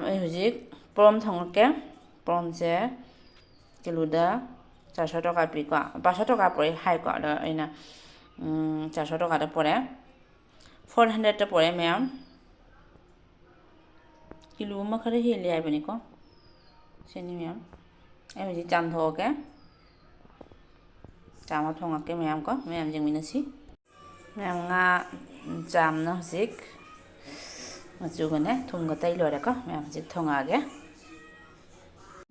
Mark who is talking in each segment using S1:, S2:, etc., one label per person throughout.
S1: ꯑꯩ ꯍꯧꯖꯤꯛ ꯄꯣꯔꯣꯝ ꯊꯣꯡꯉꯛꯀꯦ ꯄꯣꯔꯣꯝꯁꯦ ꯀꯤꯂꯣꯗ 400 टका ꯄꯤꯀꯣ 500 टका ꯄꯣꯔꯦ ꯍꯥꯏꯀꯣ ꯑꯗꯣ ꯑꯩꯅ 400 टकाꯗ ꯄꯣꯔꯦ 400ꯗ ꯄꯣꯔꯦ ꯃꯌꯥꯝ ꯀꯤꯂꯣ ꯑꯃ ꯈꯔ ꯍꯦꯜꯂꯦ ꯍꯥꯏꯕꯅꯤꯀꯣ ꯁꯤꯅꯤ ꯃꯌꯥꯝ ꯑꯩ ꯍꯧꯖꯤꯛ ꯆꯥꯝꯊꯣꯛꯑꯒꯦ ꯆꯥꯝꯃ ꯊꯣꯡꯉꯛꯀꯦ ꯃꯌꯥꯝ ꯀꯣ ꯃꯌꯥꯝ ꯌꯦꯡꯃꯤꯟꯅꯁꯤ ꯃꯌꯥꯝ ꯉꯥ ꯆꯥꯝꯅ ꯍꯧꯖꯤꯛ ꯃꯆꯨꯒꯅꯦ ꯊꯨꯝꯒ ꯇꯩ ꯂꯣꯏꯔꯦꯀꯣ ꯃꯌꯥꯝ ꯍꯧꯖꯤꯛ ꯊꯣꯡꯉꯛꯑꯒꯦ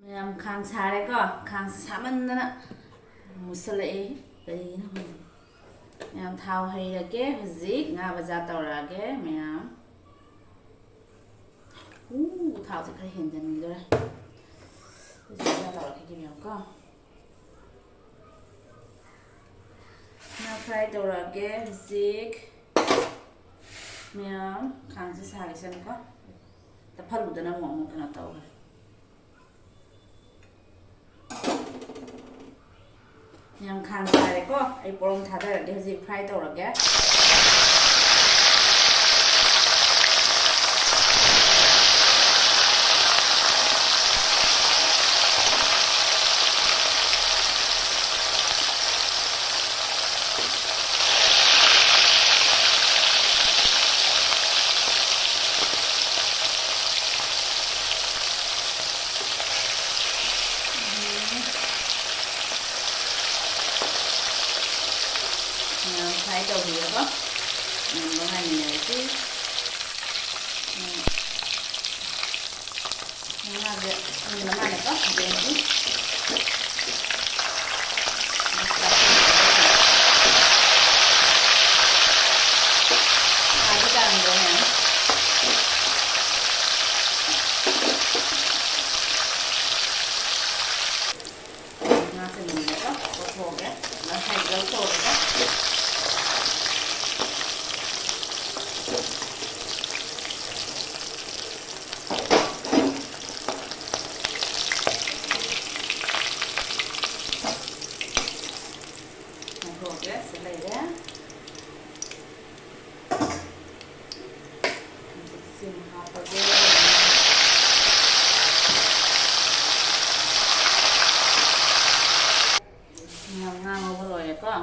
S1: ꯃꯌꯥꯝ ꯈꯥꯡ ꯁꯥꯔꯦꯀꯣ ꯈꯥꯡꯁꯦ ꯁꯥꯃꯟꯗꯅ ꯃꯨꯁꯜꯂꯛꯑꯦ ꯀꯔꯤꯒꯤꯅꯣ ꯃꯌꯥꯝ ꯊꯥꯎ ꯍꯩꯔꯒꯦ ꯍꯧꯖꯤꯛ ꯉꯥ ꯕꯖꯥꯔ ꯇꯧꯔꯛꯑꯒꯦ ꯃꯌꯥꯝ ꯊꯥꯎꯁꯦ ꯈꯔ ꯍꯦꯟꯖꯟꯈꯤꯗꯣꯔꯦ ꯍꯧꯖꯤꯛ ꯕꯖꯥꯔ ꯇꯧꯔꯛꯈꯤꯒꯦ ꯃꯌꯥꯝ ꯀꯣ ꯉꯥ ꯐ꯭ꯔꯥꯏ ꯇꯧꯔꯛꯑꯒꯦ ꯍꯧꯖꯤꯛ ꯃꯌꯥꯝ ꯈꯥꯡꯁꯦ ꯁꯥꯒꯤꯁꯅꯨꯀꯣ ꯇꯞꯍꯜꯂꯨꯗꯅ ꯑꯃꯨꯛ ꯀꯩꯅꯣ ꯇꯧꯈ꯭ꯔꯦ ꯌꯥꯝ ꯈꯥꯡ ꯁꯥꯔꯦꯀꯣ ꯑꯩ ꯄꯣꯔꯣꯝ ꯊꯥꯗꯔꯒꯦ ꯍꯧꯖꯤꯛ ꯐ꯭ꯔꯥꯏ ꯇꯧꯔꯒꯦ फ्राई तौबीरको बनाइमिनरसि मानेको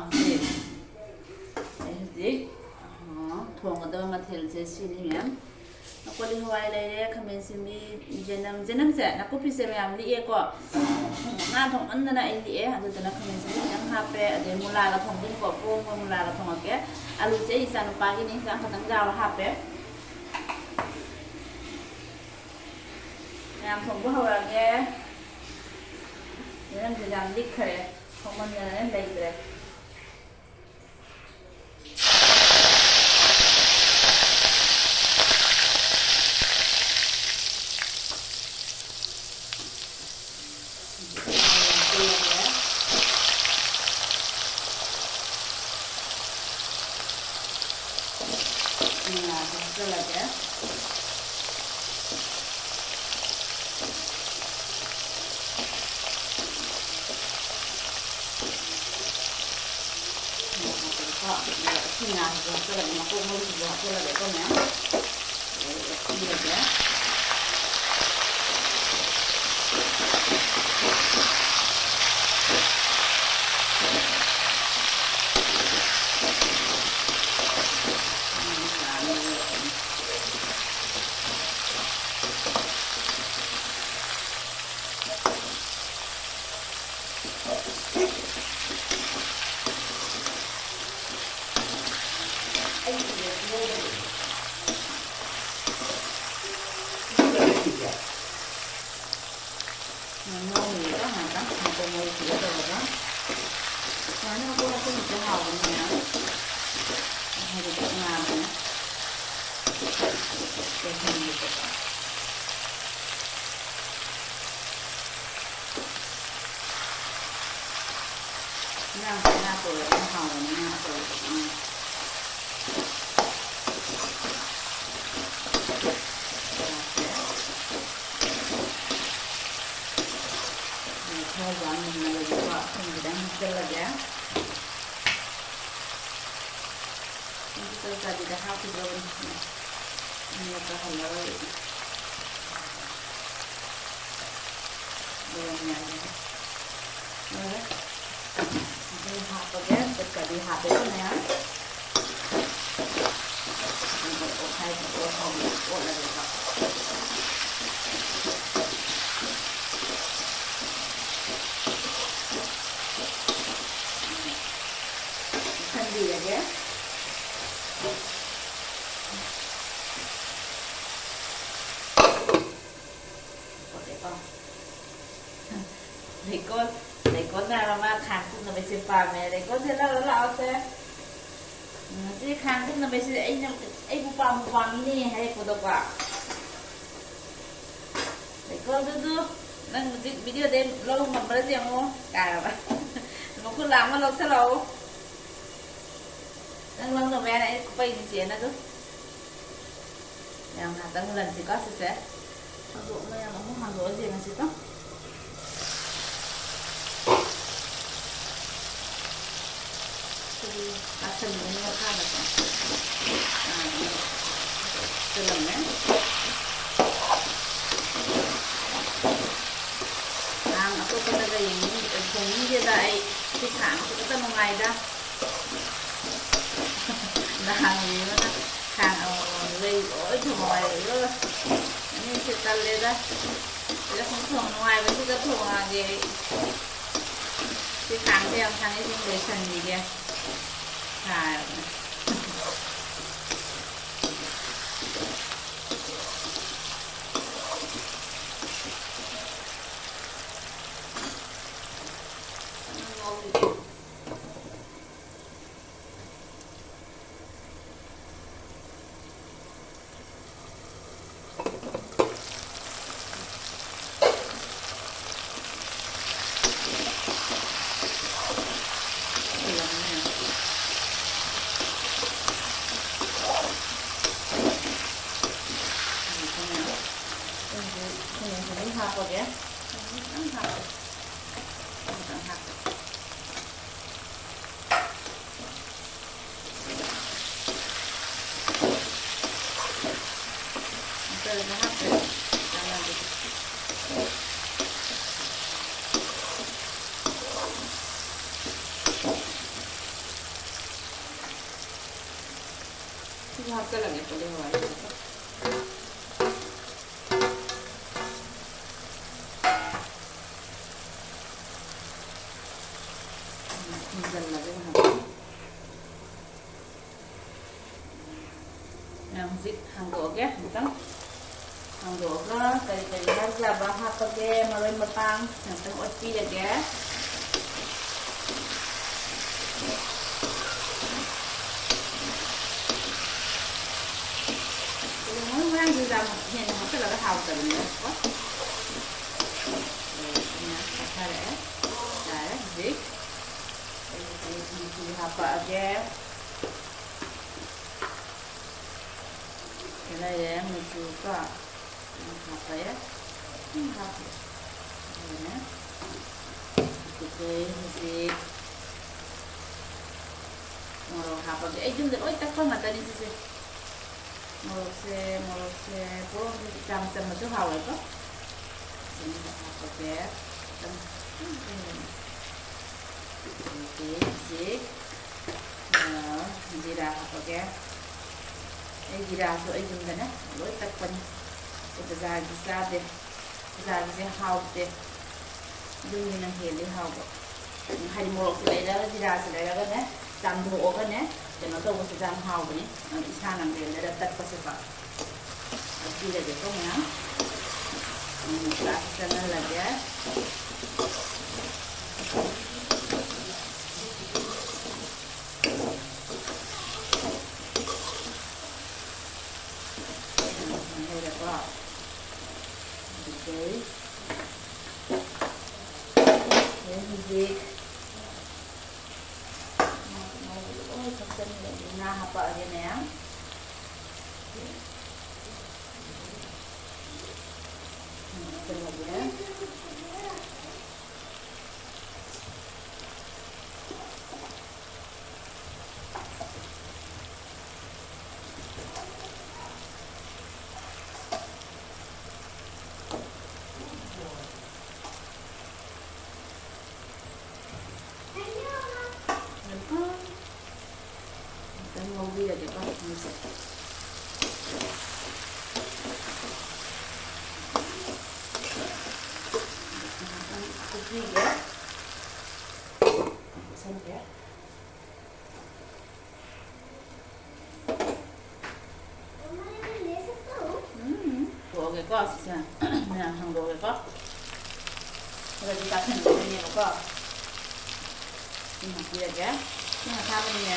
S1: बेन्ची थोंगदब मथेलसे सिनी मैम नकोली हवाई लेरे खमेन सिमी जेनम से नाकुपी से मैम लिएको ना थोंगमनना आई लिए अदुदना खमेन सिमी खितंग हापे अदे मुलागा थोंगिन को पोंग मुलागा थोंगके आलू से इसा नुपागी नि खितंग खितंग जाव हापे मैम थोंबो हवरागे जेनम से जाम लिखरे थोंगमनना लेइद्रे lagi ಹಾಕೋಗೆ ಕಡಿ ಹಾಕಬೇಕು ಮ್ಯಾಮ್ ಓಡಬೇಕು ಸಂದಿಗೆ để con nào mà kháng cũng là bị xịt vào này để con sẽ lao xe chứ kháng cũng là bị xịt ấy bu pam ini hay cô đâu cả để con tu đang video đêm lâu mà bây giờ không cả vậy mà cứ làm mà lâu sẽ lâu đang lâu rồi bé này quay gì chuyện nữa chứ làm hạt tăng lần thì có sẽ hàng độ này mà không hàng độ gì mà sẽ có akan menggunakan apa? Dalamnya, aku kata gaya ini, ini dia dah di khang, kita mengai dah, dah ni mana khang gaya, thùng ini kita lihat, kita thùng ngoài với kita thùng gì, di khang dia khang ini gaya sendiri dia. Hãy hapok ya. Hapok. Hapok lang ito liway. Yang zik hanggo ke, betul? Hanggo ke, kali harga bahas pakai malai matang, yang tengok opi lagi. Kalau mau yang juga mungkin mungkin ada hal tertentu, kok? Ini apa ya? Saya zik. Ini apa aja? Ini yang suka apa ya? Apa? Ini kita musik mau apa? Jom deh, tak kau mata ni sih. Mau se, porom jam sama tu hawa itu. Ini apa ya? Musik, jira apa ya? Jira so ay jum na loy takpan ito zagi haub de dun ni nang heli haub hari mo sila ila jira sila ila ne jam do o ne jeno to ko jam haub ni isa nang de da takpa se pa jira de ko na class sana lagya musik nah apa aja nih ya selanjutnya ꯊꯤꯠꯄꯤꯒꯦ ꯍꯥꯞꯆꯟꯒꯦ ꯊꯣꯛꯑꯒꯦꯀꯣ ꯁꯤꯁꯦ ꯃꯌꯥꯝ ꯍꯥꯡꯗꯣꯛꯑꯒꯦꯀꯣ ꯑꯗꯨꯗꯤ ꯇꯥꯁꯟꯒꯗꯣꯏꯅꯦꯕꯀꯣ ꯏꯁꯤꯡ ꯍꯥꯞꯄꯤꯔꯒꯦ ꯏꯁꯤꯡ ꯑꯁꯥꯕꯅꯤꯅꯦ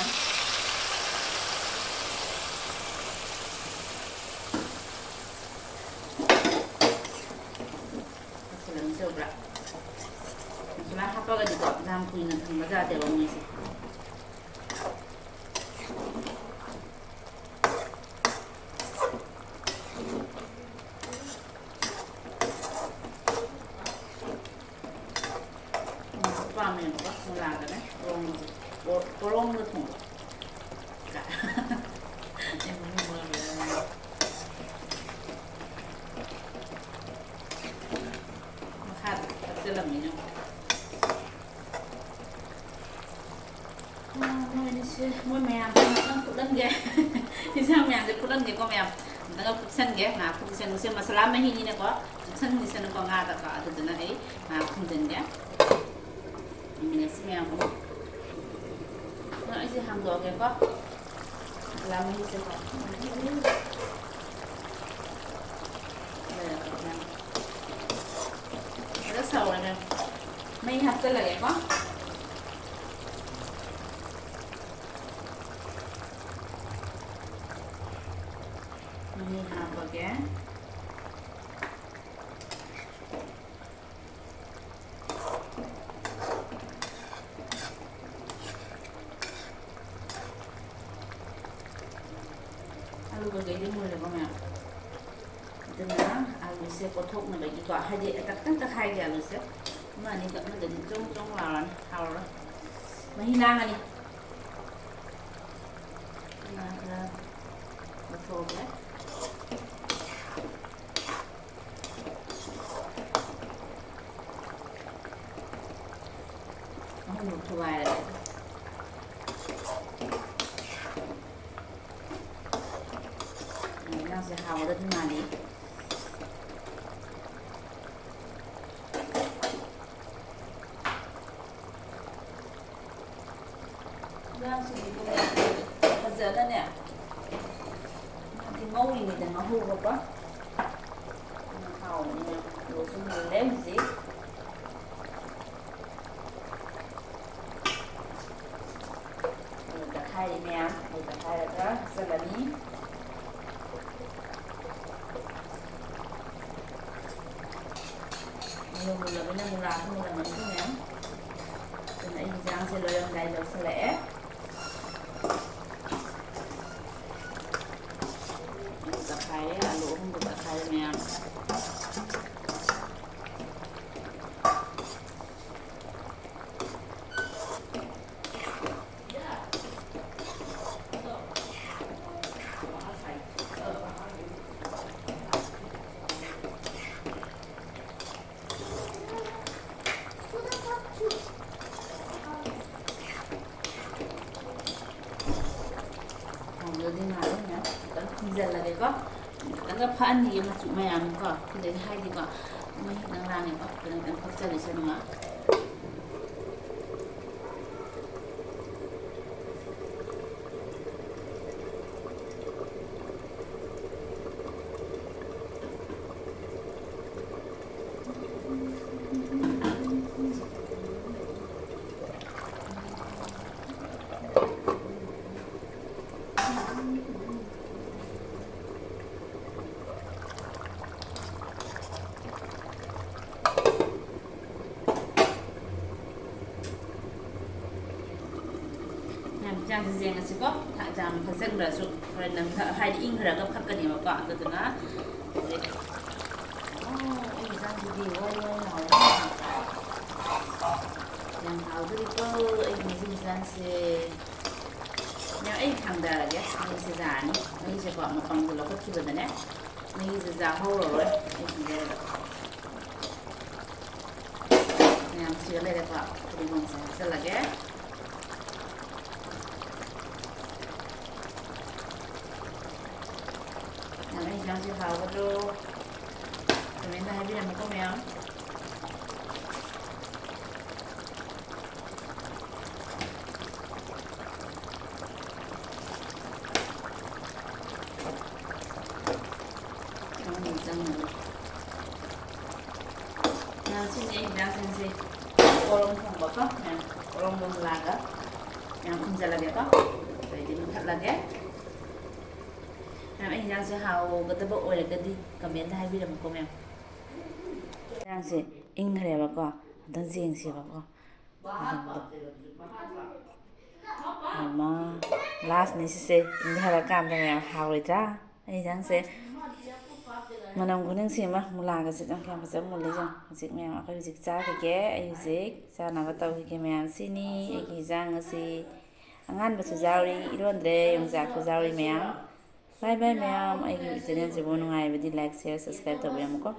S1: ꯍꯧꯕ꯭ꯔꯥ ꯁꯨꯃꯥꯏꯅ ꯍꯥꯞꯄꯒꯗꯤꯀꯣ ꯌꯥꯝ ꯀꯨꯏꯅ ꯊꯝꯕ ꯌꯥꯗꯦꯕ ꯃꯣꯏꯁꯦ ꯄꯥꯝꯃꯦꯕꯀꯣ ꯃꯨꯂꯥꯒꯅꯦ ꯄꯣꯔꯣꯝꯒ ꯊꯣꯡꯕ ꯃꯈꯥꯗ ꯊꯛꯆꯜꯂꯝꯃꯤꯅ ꯃꯣꯏ ꯃꯌꯥꯝꯁꯦ ꯑꯃꯨꯛꯇꯪ ꯐꯨꯠꯍꯟꯒꯦ ꯏꯟꯁꯥꯡ ꯃꯌꯥꯝꯁꯦ ꯐꯨꯠꯍꯟꯒꯦꯀꯣ ꯃꯌꯥꯝ ꯑꯝꯇꯪꯒ ꯐꯨꯠꯁꯟꯒꯦ ꯉꯥꯏꯍꯥꯛ ꯐꯨꯠꯁꯟꯁꯦ ꯃꯁꯥꯂꯥ ꯃꯍꯤꯅꯤꯅꯀꯣ ꯐꯨꯠꯁꯟꯈꯤꯁꯅꯨꯀꯣ ꯉꯥꯗꯀꯣ ꯑꯗꯨꯗꯨꯅ ꯑꯩ ꯉꯥꯏꯍꯥꯛ ꯐꯨꯟꯖꯟꯒꯦ ꯃꯤꯅꯠꯁꯤ ꯃꯌꯥꯝ ꯑꯩꯁꯦ ꯍꯥꯡꯗꯣꯛꯑꯒꯦꯀꯣ ꯃꯁꯥꯂꯥ ꯃꯍꯤꯁꯦꯀꯣ ꯑꯗ ꯁꯧꯔꯒ ꯃꯩ ꯍꯥꯞꯆꯜꯂꯒꯦꯀꯣ ꯃꯍꯤ ꯍꯥꯞꯄꯒꯦ ꯑꯂꯨ ꯀꯩꯀꯩꯗꯤ ꯃꯨꯜꯂꯦꯀꯣ ꯃꯌꯥꯝ ꯑꯗꯨꯅ ꯑꯂꯨꯁꯦ ꯀꯣꯠꯊꯣꯛꯅꯕꯒꯤꯀꯣ ꯍꯥꯏꯗꯤ ꯈꯤꯇꯪ ꯇꯛꯈꯥꯏꯒꯦ ꯑꯂꯨꯁꯦ ꯑꯃ ꯑꯅꯤ ꯇꯛꯅꯗꯗꯤ ꯆꯣꯡ ꯆꯣꯡ ꯂꯥꯎꯔꯅꯤ ꯍꯥꯎꯔꯔꯣꯏ ꯃꯍꯤ ꯂꯥꯡꯉꯅꯤ ꯈꯔ ꯀꯣꯠꯊꯣꯛꯑꯒꯦ ꯑꯍꯨꯝꯃꯨꯛ ꯊꯨꯒꯥꯏꯔꯒꯦ ꯏꯟꯁꯥꯡꯁꯦ ꯍꯥꯎꯒꯗꯕ ꯃꯥꯜꯂꯤ ꯏꯟꯁꯥꯡꯁꯤꯗꯤꯀꯣ ꯐꯖꯅꯅꯦ ꯍꯥꯏꯗꯤ ꯉꯧꯔꯤꯉꯩꯗ ꯉꯧꯍꯧꯕꯀꯣ ꯑꯗꯨꯅ ꯍꯥꯎꯕꯅꯤꯅ ꯑꯗꯨꯁꯨ ꯃꯨꯜꯂꯦ ꯍꯧꯖꯤꯛ ꯇꯛꯈꯥꯏꯔꯤ ꯃꯌꯥꯝ ꯑꯩ ꯇꯛꯈꯥꯏꯔꯒ ꯍꯥꯞꯆꯜꯂꯅꯤ ꯃꯨꯜꯂ ꯃꯨꯜꯂꯕꯅꯤꯅ ꯃꯨꯂꯥꯁꯨ ꯃꯨꯜꯂꯝꯃꯅꯤꯀꯣ ꯃꯌꯥꯝ ꯑꯗꯨꯅ ꯑꯩ ꯌꯦꯟꯁꯥꯡꯁꯦ ꯂꯣꯏꯔꯝꯗꯥꯏ ꯌꯧꯁꯜꯂꯛꯑꯦ ꯇꯛꯈꯥꯏꯔꯦ ꯑꯂꯨ ꯑꯍꯨꯝꯗꯣ ꯇꯛꯈꯥꯏꯔꯦ ꯃꯌꯥꯝ ꯑꯗꯨꯗꯤ ꯉꯥꯏꯔꯦ ꯃꯌꯥꯝ ꯈꯤꯇꯪ ꯈꯨꯝꯖꯤꯜꯂꯒꯦꯀꯣ ꯈꯤꯇꯪꯒ ꯐꯛꯍꯟꯈꯤꯒꯦ ꯃꯆꯨ ꯃꯌꯥꯝꯀꯣ ꯁꯤꯗꯩ ꯍꯥꯏꯗꯤꯀꯣ ꯃꯍꯤ ꯈꯤꯇꯪ ꯂꯥꯡꯉꯦꯀꯣ ꯈꯤꯇꯪ ꯐꯛꯆꯜꯂꯤꯁꯅꯨ ꯉꯥꯏꯍꯥꯛ ꯌꯦꯟꯁꯥꯡꯁꯦ ꯌꯦꯡꯉꯁꯤꯀꯣ ꯌꯥꯝ ꯐꯛꯆꯟꯈ꯭ꯔꯁꯨ ꯍꯣꯔꯦꯟ ꯍꯥꯏꯗꯤ ꯏꯪꯈ꯭ꯔꯒ ꯐꯛꯀꯅꯦꯕꯀꯣ ꯑꯗꯨꯗꯨꯅ ꯍꯧꯖꯤꯛ ꯑꯩ ꯌꯦꯟꯁꯥꯡꯁꯤꯗꯤ ꯋꯥꯏ ꯋꯥꯏ ꯂꯥꯎꯔꯦ ꯌꯥꯝ ꯍꯥꯎꯗꯣꯔꯤꯀꯣ ꯑꯩꯒꯤ ꯉꯁꯤ ꯌꯦꯟꯁꯥꯡꯁꯦ ꯃꯌꯥꯝ ꯑꯩ ꯊꯥꯡꯊꯔꯒꯦ ꯃꯍꯤꯁꯦ ꯌꯥꯔꯅꯤ ꯃꯍꯤꯁꯦꯀꯣ ꯃꯄꯪꯗꯣ ꯂꯧꯈꯠꯈꯤꯕꯗꯅꯦ ꯃꯍꯤꯁꯦ ꯌꯥꯍꯧꯔꯔꯣꯏ ꯑꯩ ꯊꯥꯡꯊꯔꯒ ꯃꯌꯥꯝ ꯁꯤꯒ ꯂꯩꯔꯦꯀꯣ ꯐꯗꯤꯒꯣꯝꯁꯦ ꯍꯥꯞꯆꯜꯂꯒꯦ ꯑꯩ ꯌꯦꯟꯁꯥꯡꯁꯦ ꯍꯥꯎꯒꯗ꯭ꯔꯣ ꯀꯃꯦꯟꯇ ꯍꯥꯏꯕꯤꯔꯝꯃꯨꯀꯣ ꯃꯌꯥꯝ ꯁꯤꯅꯤ ꯍꯤꯟꯖꯥꯡꯁꯤꯡꯁꯦ ꯄꯣꯔꯣꯝ ꯊꯣꯡꯕꯀꯣ ꯃꯌꯥꯝ ꯄꯣꯔꯣꯝꯒ ꯃꯨꯂꯥꯒ ꯃꯌꯥꯝ ꯈꯨꯝꯖꯤꯜꯂꯒꯦꯀꯣ ꯑꯗꯩꯗꯤ ꯃꯨꯊꯠꯂꯒꯦ ꯃꯌꯥꯝ ꯑꯩ ꯍꯤꯟꯖꯥꯡꯁꯦ ꯍꯥꯎꯒꯗꯕ ꯑꯣꯏꯔꯒꯗꯤ ꯀꯃꯦꯟꯇ ꯍꯥꯏꯕꯤꯔꯝꯃꯨꯀꯣ ꯃꯌꯥꯝ ꯍꯤꯟꯖꯥꯡꯁꯦ ꯏꯪꯈ꯭ꯔꯦꯕꯀꯣ ꯑꯝꯇꯪ ꯌꯦꯡꯁꯦꯕꯀꯣ ꯃꯅꯝꯗꯣ ꯑꯃ ꯂꯥꯁꯅꯤ ꯁꯤꯁꯦ ꯏꯪꯊꯔꯀꯥꯟꯗ ꯃꯌꯥꯝ ꯍꯥꯎꯔꯣꯏꯗ꯭ꯔꯥ ꯑꯩ ꯍꯤꯟꯖꯥꯡꯁꯦ ꯃꯅꯝ ꯈꯨꯅꯤꯡꯁꯤ ꯑꯃ ꯃꯨꯂꯥꯒꯁꯦ ꯀꯌꯥꯝ ꯐꯖꯅ ꯃꯨꯜꯂꯤ ꯌꯦꯡꯉꯣ ꯍꯧꯖꯤꯛ ꯃꯌꯥꯝ ꯑꯩꯈꯣꯏ ꯍꯧꯖꯤꯛ ꯆꯥꯈꯤꯒꯦ ꯑꯩ ꯍꯧꯖꯤꯛ ꯆꯥꯅꯕ ꯇꯧꯈꯤꯒꯦ ꯃꯌꯥꯝ ꯁꯤꯅꯤ ꯑꯩꯒꯤ ꯍꯤꯟꯖꯥꯡ ꯉꯁꯤ ꯑꯉꯥꯟꯕꯁꯨ ꯌꯥꯎꯔꯤ ꯏꯔꯣꯟꯗ꯭ꯔꯦ ꯌꯣꯡꯆꯥꯛꯁꯨ ꯌꯥꯎꯔꯤ ꯃꯌꯥꯝ ꯕꯥꯏ ꯕꯥꯏ ꯃꯌꯥꯝ ꯑꯩꯒꯤ ꯆꯦꯅꯦꯜꯁꯤꯕꯨ ꯅꯨꯡꯉꯥꯏꯔꯕꯗꯤ ꯂꯥꯏꯛ ꯁꯤꯌꯔ ꯁꯕꯁꯀ꯭ꯔꯥꯏꯕ ꯇꯧꯕꯤꯔꯝꯃꯨꯀꯣ